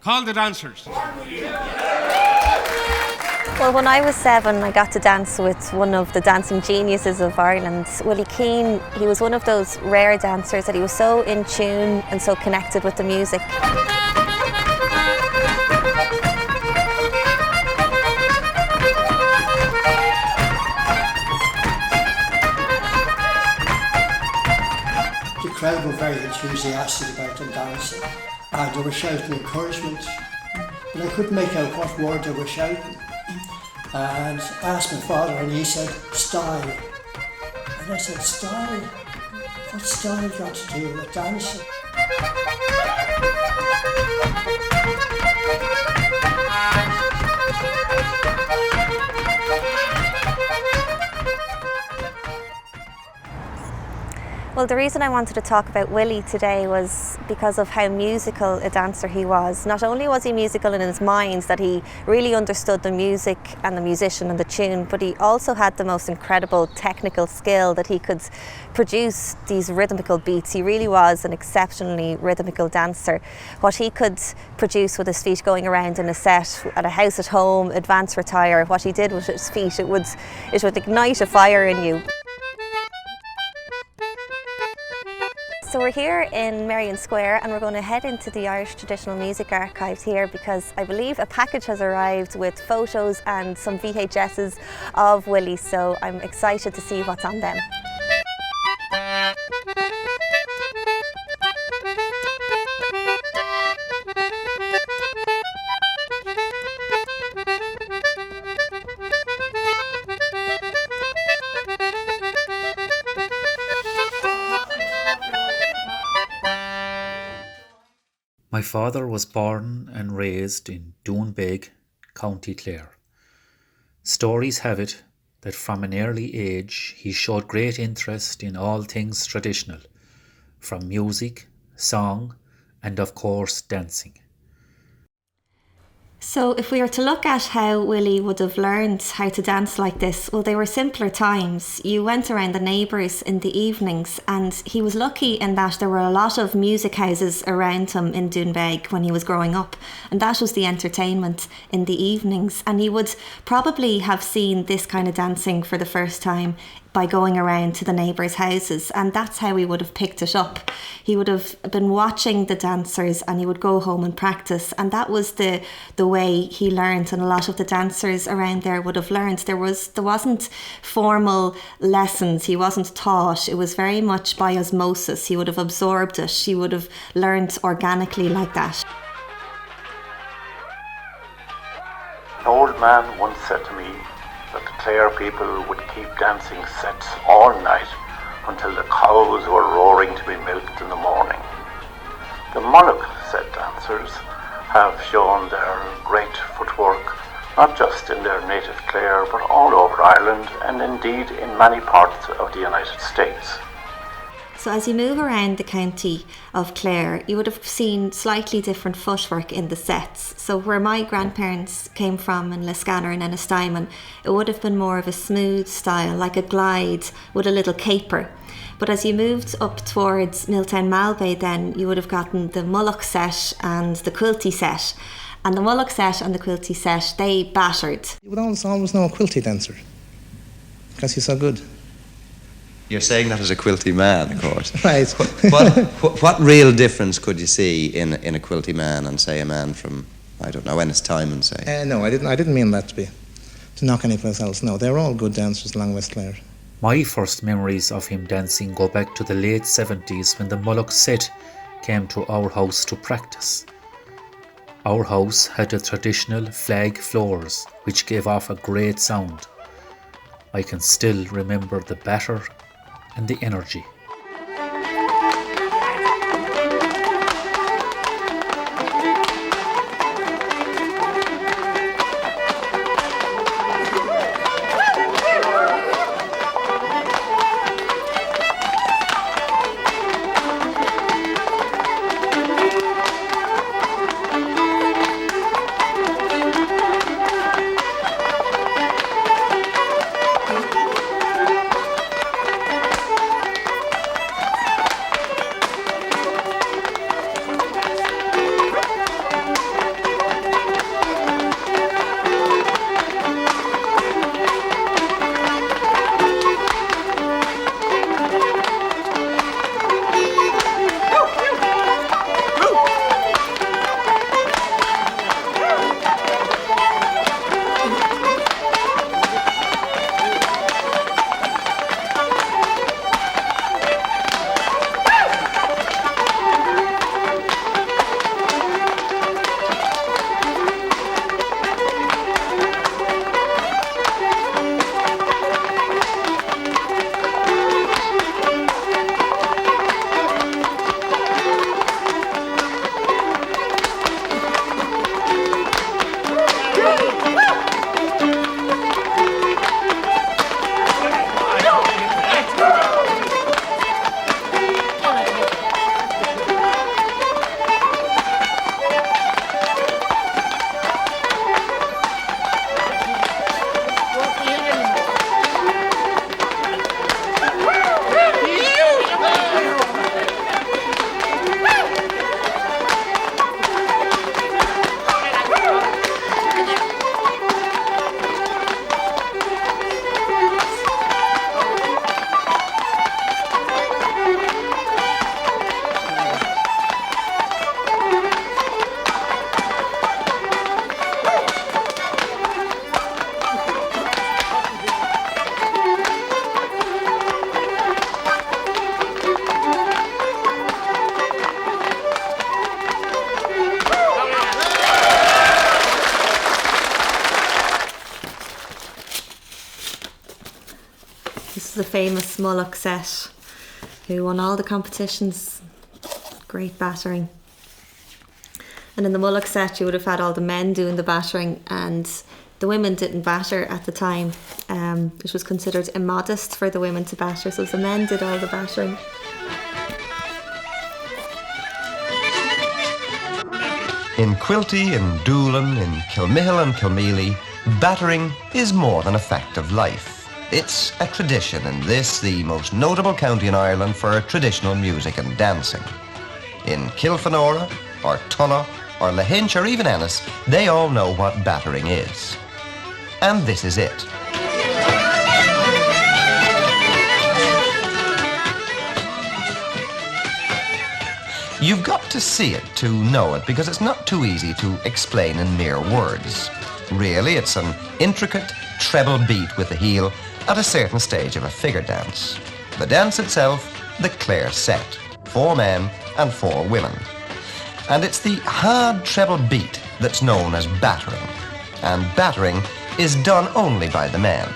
Call the dancers. Well, when I was 7, I got to dance with one of the dancing geniuses of Ireland, Willie Keane. He was one of those rare dancers that he was so in tune and so connected with the music. The crowd were very enthusiastic about them dancing, and they were shouting encouragement, but I couldn't make out what word they were shouting. And I asked my father, and he said, "Style." And I said, "Style? What's style got to do with dancing?" Well, the reason I wanted to talk about Willie today was because of how musical a dancer he was. Not only was he musical in his mind, that he really understood the music and the musician and the tune, but he also had the most incredible technical skill that he could produce these rhythmical beats. He really was an exceptionally rhythmical dancer. What he could produce with his feet going around in a set, at a house at home, advance, retire, what he did with his feet, it would ignite a fire in you. So we're here in Merrion Square and we're going to head into the Irish Traditional Music Archives here because I believe a package has arrived with photos and some VHSs of Willie, so I'm excited to see what's on them. My father was born and raised in Doonbeg, County Clare. Stories have it that from an early age he showed great interest in all things traditional, from music, song, and of course dancing. So if we were to look at how Willie would have learned how to dance like this, well, they were simpler times. You went around the neighbours in the evenings, and he was lucky in that there were a lot of music houses around him in Doonbeg when he was growing up, and that was the entertainment in the evenings. And he would probably have seen this kind of dancing for the first time by going around to the neighbours' houses, and that's how he would have picked it up. He would have been watching the dancers and he would go home and practice, and that was the way he learned, and a lot of the dancers around there would have learned. There wasn't formal lessons, he wasn't taught, it was very much by osmosis. He would have absorbed it, he would have learned organically like that. An old man once said to me that the Clare people would keep dancing sets all night until the cows were roaring to be milked in the morning. The Moloch set dancers have shown their great footwork, not just in their native Clare, but all over Ireland and indeed in many parts of the United States. So as you move around the county of Clare, you would have seen slightly different footwork in the sets. So where my grandparents came from in Liscannor and Ennistimon, it would have been more of a smooth style, like a glide with a little caper. But as you moved up towards Milltown Malbay, then you would have gotten the Moloch set and the Quilty set. And the Moloch set and the Quilty set, they battered. You would always know a Quilty dancer because he's so good. You're saying that as a quilty man, of course. Right. What real difference could you see in a quilty man and, say, a man from, I don't know, Ennistimon, say? No, I didn't mean that to knock anyone else. No, they're all good dancers along West Clare. My first memories of him dancing go back to the late 70s when the Moloch set came to our house to practice. Our house had the traditional flag floors, which gave off a great sound. I can still remember the batter and the energy. the famous Mullock set, who won all the competitions. Great battering. And in the Mullock set, you would have had all the men doing the battering, and the women didn't batter at the time. It was considered immodest for the women to batter, so the men did all the battering. In Quilty, in Doolin, in Kilmihill and Kilmeely, battering is more than a fact of life. It's a tradition in this, the most notable county in Ireland for traditional music and dancing. In Kilfenora, or Tulla, or Lahinch, or even Ennis, they all know what battering is. And this is it. You've got to see it to know it, because it's not too easy to explain in mere words. Really, it's an intricate treble beat with the heel at a certain stage of a figure dance. The dance itself, the Clare set, 4 men and 4 women. And it's the hard treble beat that's known as battering. And battering is done only by the men.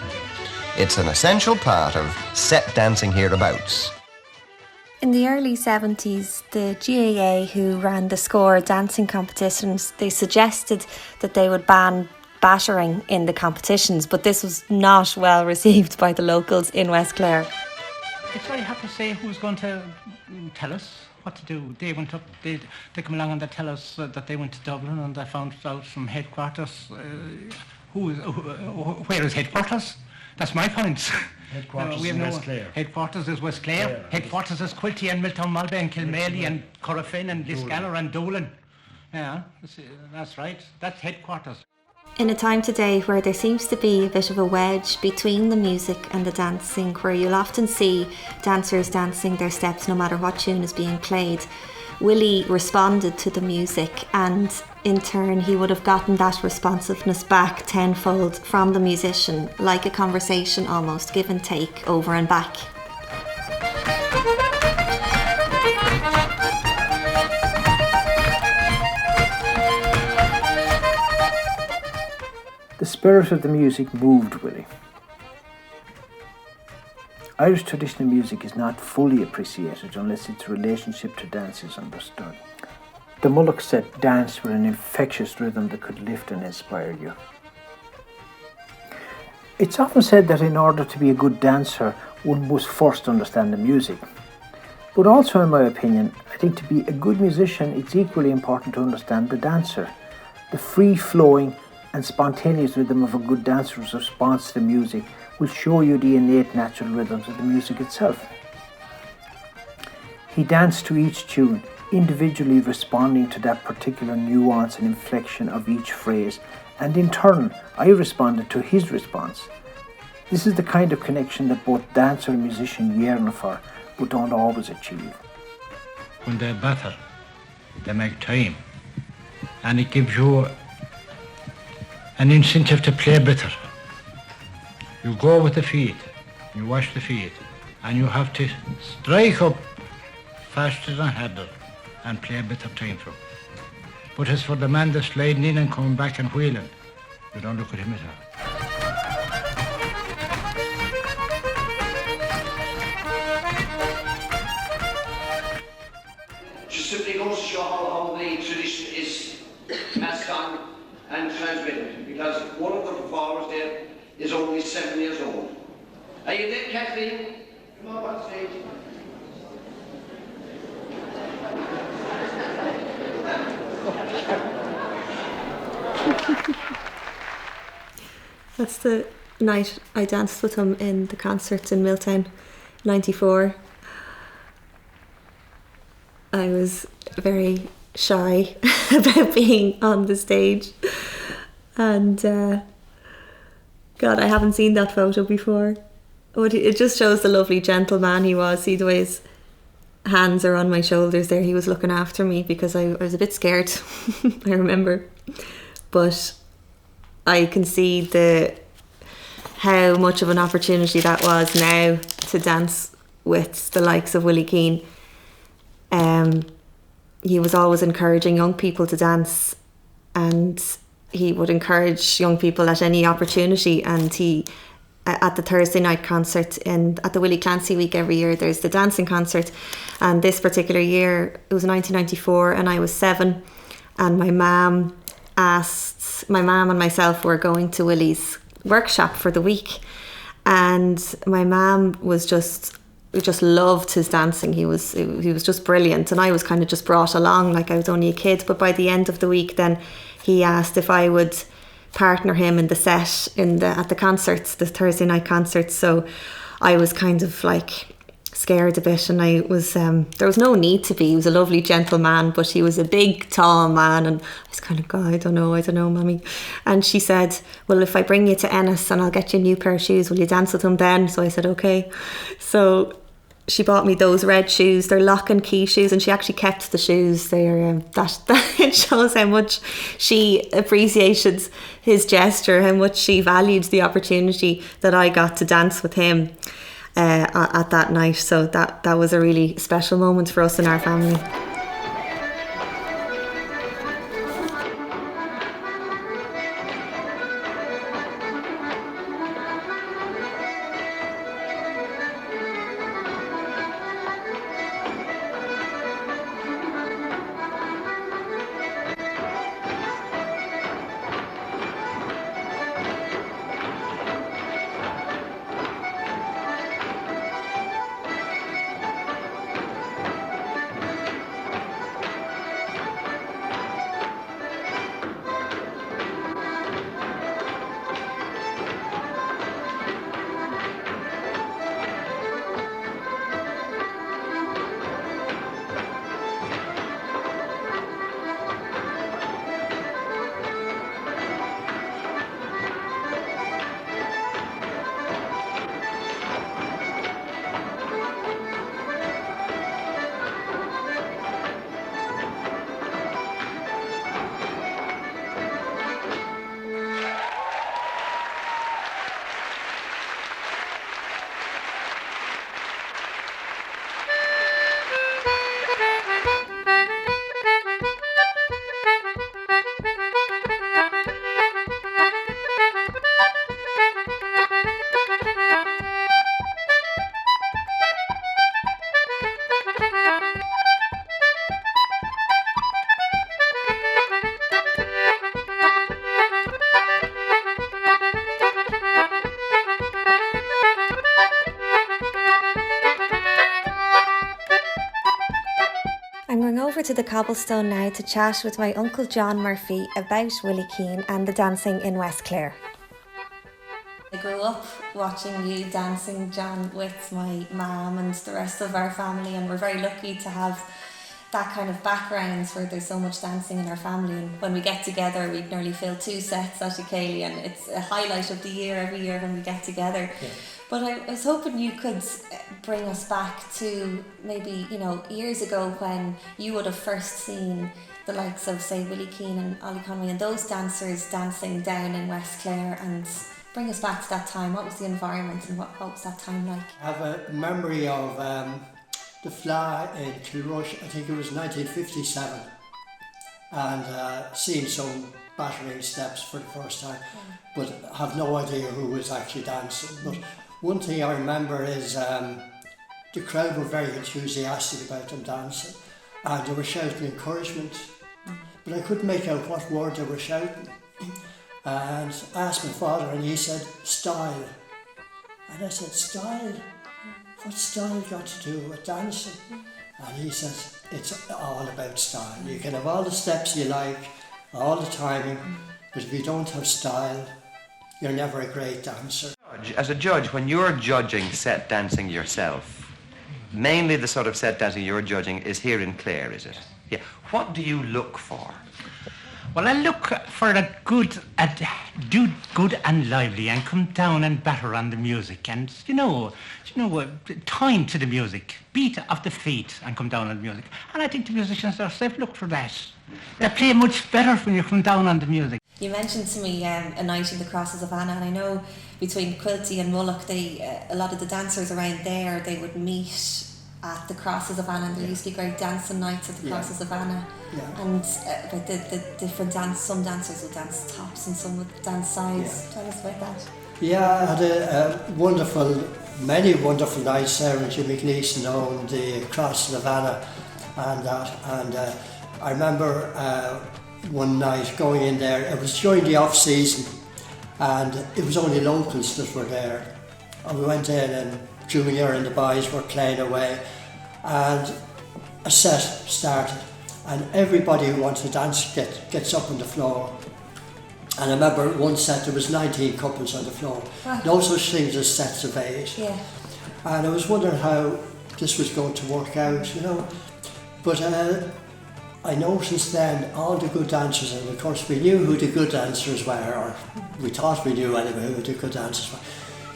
It's an essential part of set dancing hereabouts. In the early 70s, the GAA, who ran the score dancing competitions, they suggested that they would ban battering in the competitions, but this was not well received by the locals in West Clare. It's very hard to say who's going to tell us what to do. They went up, they come along and they tell us that they went to Dublin, and they found out from headquarters where is headquarters? That's my point. Headquarters is West Clare. Headquarters is West Clare. Headquarters is Quilty and Miltown Malbay and Kilmaley and Corofin and Liscalor and Doolin. Yeah, that's right. That's headquarters. In a time today where there seems to be a bit of a wedge between the music and the dancing, where you'll often see dancers dancing their steps no matter what tune is being played, Willie responded to the music, and in turn he would have gotten that responsiveness back tenfold from the musician, like a conversation almost, give and take, over and back. The spirit of the music moved Willie. Irish traditional music is not fully appreciated unless its relationship to dance is understood. The Mullock set danced with an infectious rhythm that could lift and inspire you. It's often said that in order to be a good dancer, one must first understand the music. But also, in my opinion, I think to be a good musician, it's equally important to understand the dancer. The free-flowing and spontaneous rhythm of a good dancer's response to the music will show you the innate natural rhythms of the music itself. He danced to each tune, individually responding to that particular nuance and inflection of each phrase, and in turn, I responded to his response. This is the kind of connection that both dancer and musician yearn for, but don't always achieve. When they batter, they make time, and it gives you an incentive to play better. You go with the feet, you wash the feet, and you have to strike up faster than harder and play a better time for. But as for the man that's sliding in and coming back and wheeling, you don't look at him at all. Just simply goes to show how the tradition is passed on and transmitted, because one of the performers there is only 7 years old. Are you there, Caitlín? Come on stage. That's the night I danced with him in the concerts in Milltown, 94. I was very shy about being on the stage, and God, I haven't seen that photo before. But it just shows the lovely gentleman he was. See the way his hands are on my shoulders there. He was looking after me because I was a bit scared, I remember. But I can see how much of an opportunity that was now to dance with the likes of Willie Keane. He was always encouraging young people to dance, and he would encourage young people at any opportunity, and he at the Thursday night concert at the Willie Clancy week every year. There's the dancing concert, and this particular year it was 1994 and I was 7, and my mum and myself were going to Willie's workshop for the week, and my mum was just loved his dancing. He was just brilliant, and I was kind of just brought along like I was only a kid. But by the end of the week then he asked if I would partner him in the set at the concerts, the Thursday night concerts. So I was kind of like scared a bit, and I was there was no need to be. He was a lovely gentle man, but he was a big tall man, and I was kind of, God, I don't know, Mummy. And she said, well, if I bring you to Ennis and I'll get you a new pair of shoes, will you dance with him then? So I said okay. So she bought me those red shoes. They're lock and key shoes, and she actually kept the shoes. They're that it shows how much she appreciated his gesture, how much she valued the opportunity that I got to dance with him at that night. So that was a really special moment for us in our family. I'm going over to the cobblestone now to chat with my Uncle John Murphy about Willie Keane and the dancing in West Clare. I grew up watching you dancing, John, with my mum and the rest of our family, and we're very lucky to have that kind of background where there's so much dancing in our family. And when we get together, we nearly fill 2 sets at Caitlín, and it's a highlight of the year every year when we get together. Yeah. But I was hoping you could bring us back to maybe, years ago when you would have first seen the likes of, say, Willie Keane and Ollie Conway and those dancers dancing down in West Clare, and bring us back to that time. What was the environment and what was that time like? I have a memory of the Fly in Kilrush, I think it was 1957, and seeing some battering steps for the first time, but have no idea who was actually dancing. But one thing I remember is the crowd were very enthusiastic about them dancing, and they were shouting encouragement, but I couldn't make out what word they were shouting. And I asked my father, and he said, "Style." And I said, "Style? What's style got to do with dancing?" And he says, "It's all about style. You can have all the steps you like, all the timing, but if you don't have style, you're never a great dancer." As a judge, when you're judging set dancing yourself, mainly the sort of set dancing you're judging is here in Clare, is it? Yeah. What do you look for? Well, I look for a do good and lively, and come down and batter on the music, and time to the music, beat of the feet, and come down on the music. And I think the musicians themselves look for that. They play much better when you come down on the music. You mentioned to me a night in the Crosses of Anna, and I know between Quilty and Mullagh, a lot of the dancers around there, they would meet at the Crosses of Anna, and there used to be great dancing nights at the Crosses of Anna. Yeah. And the different some dancers would dance tops and some would dance sides. Yeah. Tell us about that. Yeah, I had many wonderful nights there with Jimmy Gleason owned the Cross Havana and that. And I remember one night going in there, it was during the off season and it was only locals that were there. And we went in and Junior and the boys were playing away and a set started and everybody who wants to dance gets up on the floor. And I remember one set there was 19 couples on the floor. Wow. No such things as sets of 8. Yeah. And I was wondering how this was going to work out, you know. But I noticed then all the good dancers, and of course we knew who the good dancers were, or we thought we knew anyway who the good dancers were.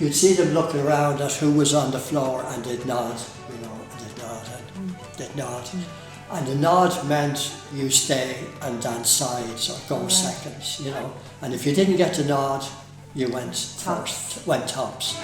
You'd see them looking around at who was on the floor and they'd nod, you know, and they'd nod and they'd nod. And the nod meant you stay and dance sides or go seconds, you know. And if you didn't get the nod, you went first, went tops.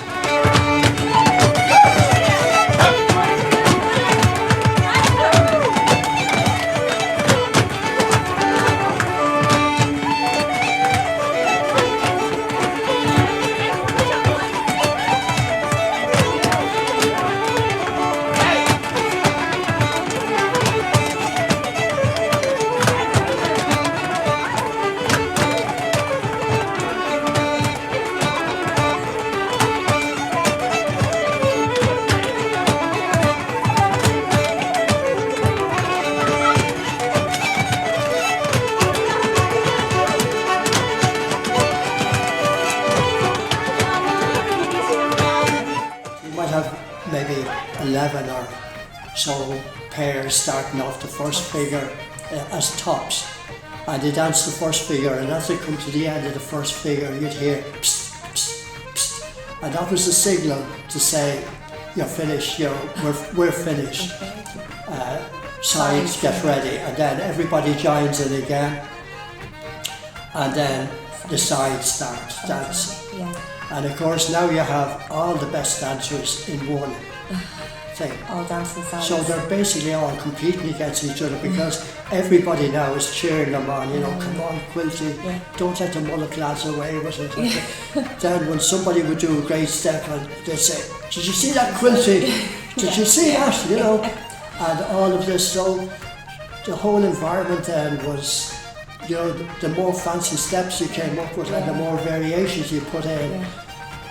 Maybe 11 or so pairs starting off the first figure as tops, and they dance the first figure, and as they come to the end of the first figure you'd hear psst, psst, psst, and that was the signal to say you're finished, we're finished. Sides get ready, and then everybody joins in again, and then the sides start dancing. Yeah. And of course now you have all the best dancers in one thing. All dancing sides. So they're basically all competing against each other because everybody now is cheering them on, you know, come on Quilty, don't let the mullet lads away with it. Then when somebody would do a great step and they'd say, did you see that Quilty? Did you see that? You know, and all of this, so the whole environment then was, you know, the more fancy steps you came up with and the more variations you put in,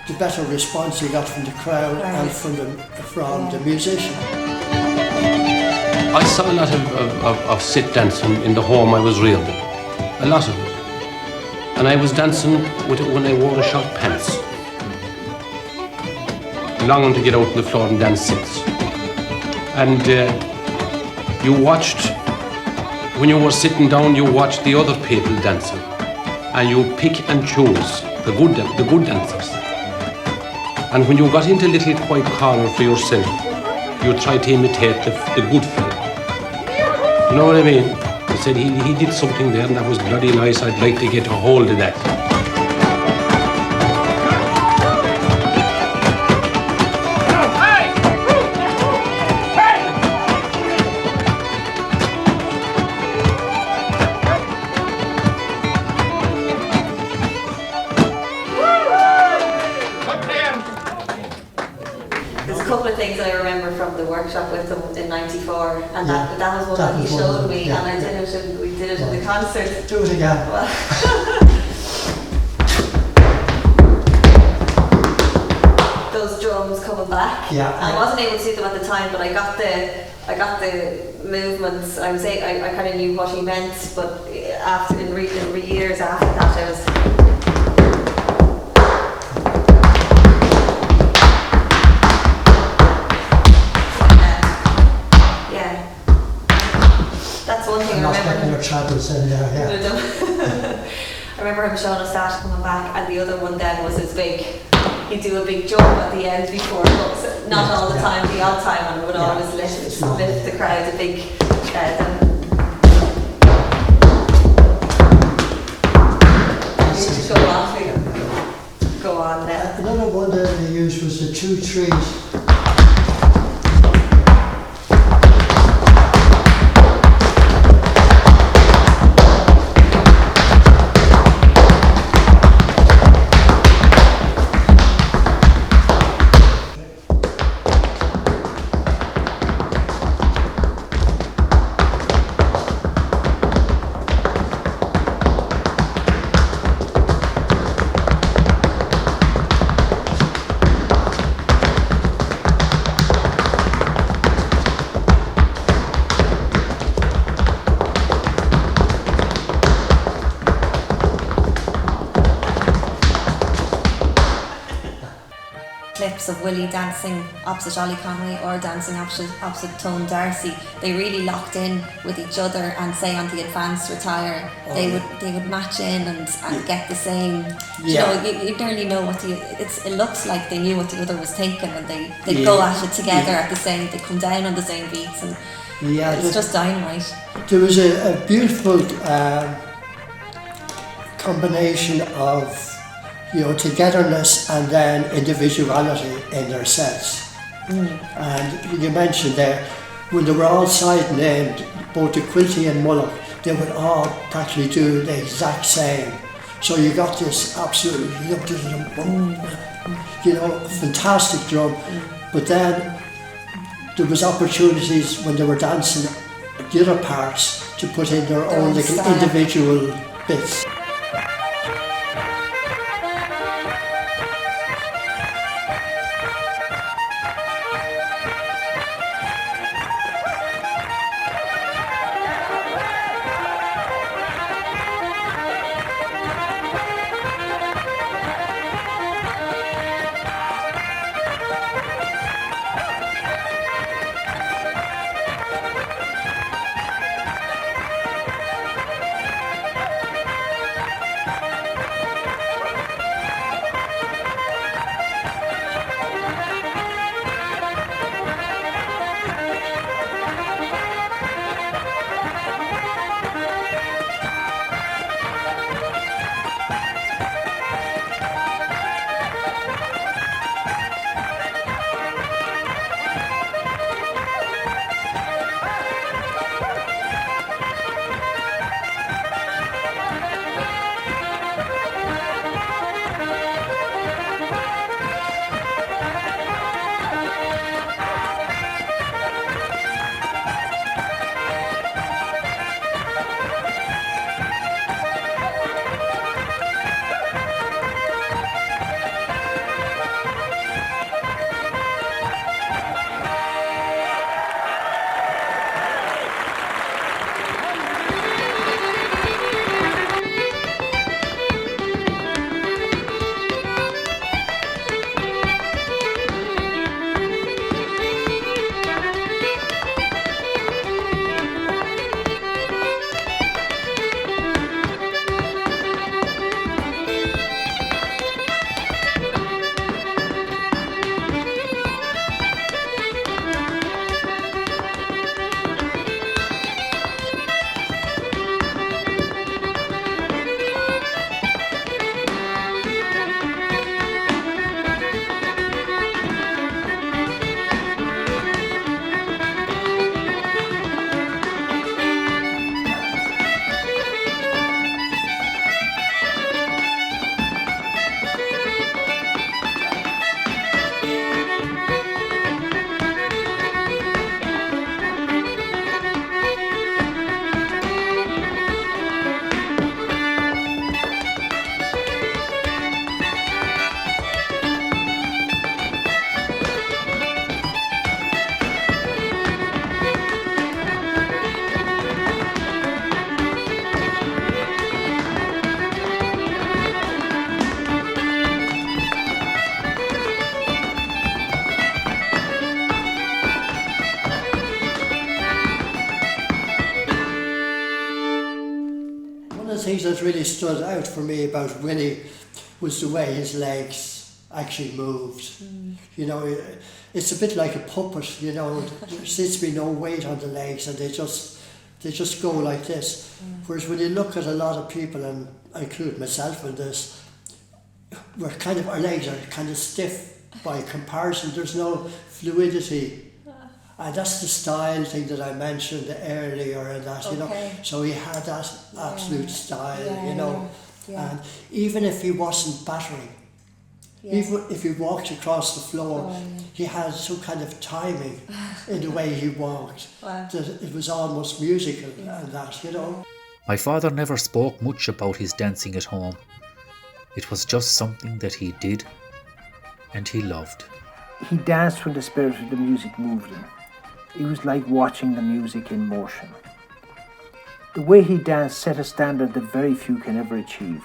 the better response you got from the crowd and from the musician. I saw a lot of sit dancing in the home I was reared in, a lot of it. And I was dancing with it when I wore the short pants, longing to get out on the floor and dance sits. And you watched, when you were sitting down, you watched the other people dancing, and you pick and choose the good dancers. And when you got into a little quiet corner for yourself, you tried to imitate the good fella. You know what I mean? I said he did something there, and that was bloody nice. I'd like to get a hold of that. Things I remember from the workshop with them in '94, and that was one that he showed me, and I did it, and we did it in the concert. Do it again. Those drums coming back. Yeah. I wasn't able to see them at the time, but I got the movements. I kind of knew what he meant, but after in years after that, I was. That's one thing I remember. Your travels in there, I remember him showing us that coming back, and the other one then was his big. He'd do a big jump at the end before, not all the time, the odd time, and would always lift the crowd a big. Go on then. Another one that they used was the 2-3. of Willie dancing opposite Ollie Conway or dancing opposite Tone Darcy, they really locked in with each other, and say on the advanced retire, they would match in and get the same. You know, you nearly know what it looks like they knew what the other was thinking, and they go at it together at the same. They come down on the same beats, and it's just dynamite. There was a beautiful combination of, you know, togetherness and then individuality in their sets. And you mentioned there, when they were all siding in, both the Quilty and Mullock, they would all practically do the exact same. So you got this absolutely, you know, fantastic drum. But then there was opportunities when they were dancing the other parts to put in their own little individual bits. Things that really stood out for me about Willie was the way his legs actually moved. You know, it's a bit like a puppet, you know, there seems to be no weight on the legs and they just go like this. Whereas when you look at a lot of people, and I include myself in this, our legs are kind of stiff by comparison. There's no fluidity. And that's the style thing that I mentioned earlier, and that, you know, so he had that absolute style, you know, and even if he wasn't battering, even if he walked across the floor, he had some kind of timing in the way he walked, that it was almost musical and that, you know. My father never spoke much about his dancing at home. It was just something that he did and he loved. He danced when the spirit of the music moved him. It was like watching the music in motion. The way he danced set a standard that very few can ever achieve.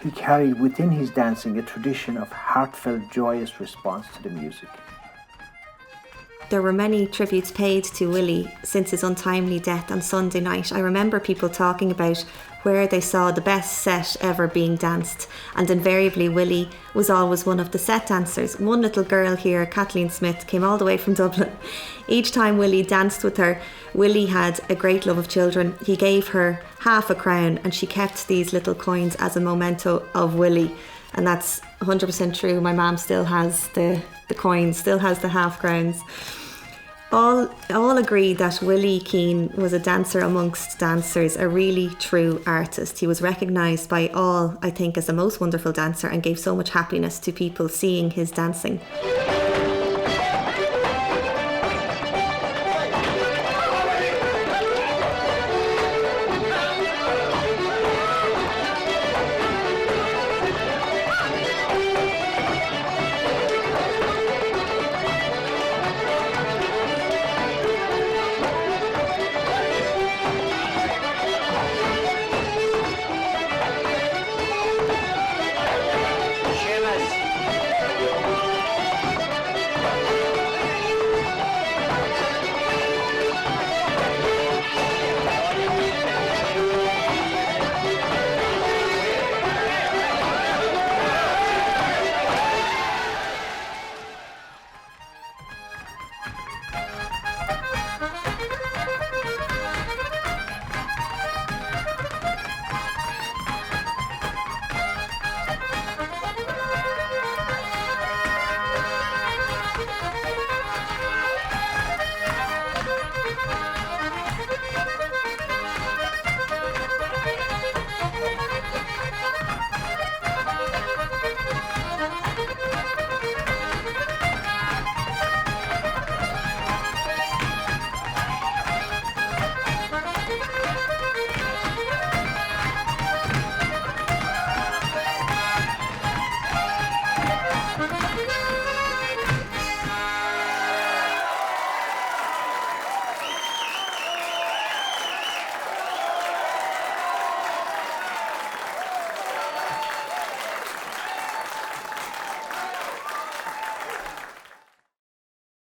he carried within his dancing a tradition of heartfelt, joyous response to the music. There were many tributes paid to Willie since his untimely death on Sunday night. I remember people talking about where they saw the best set ever being danced, and invariably Willie was always one of the set dancers. One little girl here, Caitlín Smith, came all the way from Dublin. Each time Willie danced with her, Willie had a great love of children. He gave her half a crown and she kept these little coins as a memento of Willie. And that's 100% true. My mum still has the coins, still has the half crowns. All agree that Willie Keane was a dancer amongst dancers, a really true artist. He was recognised by all, I think, as the most wonderful dancer and gave so much happiness to people seeing his dancing.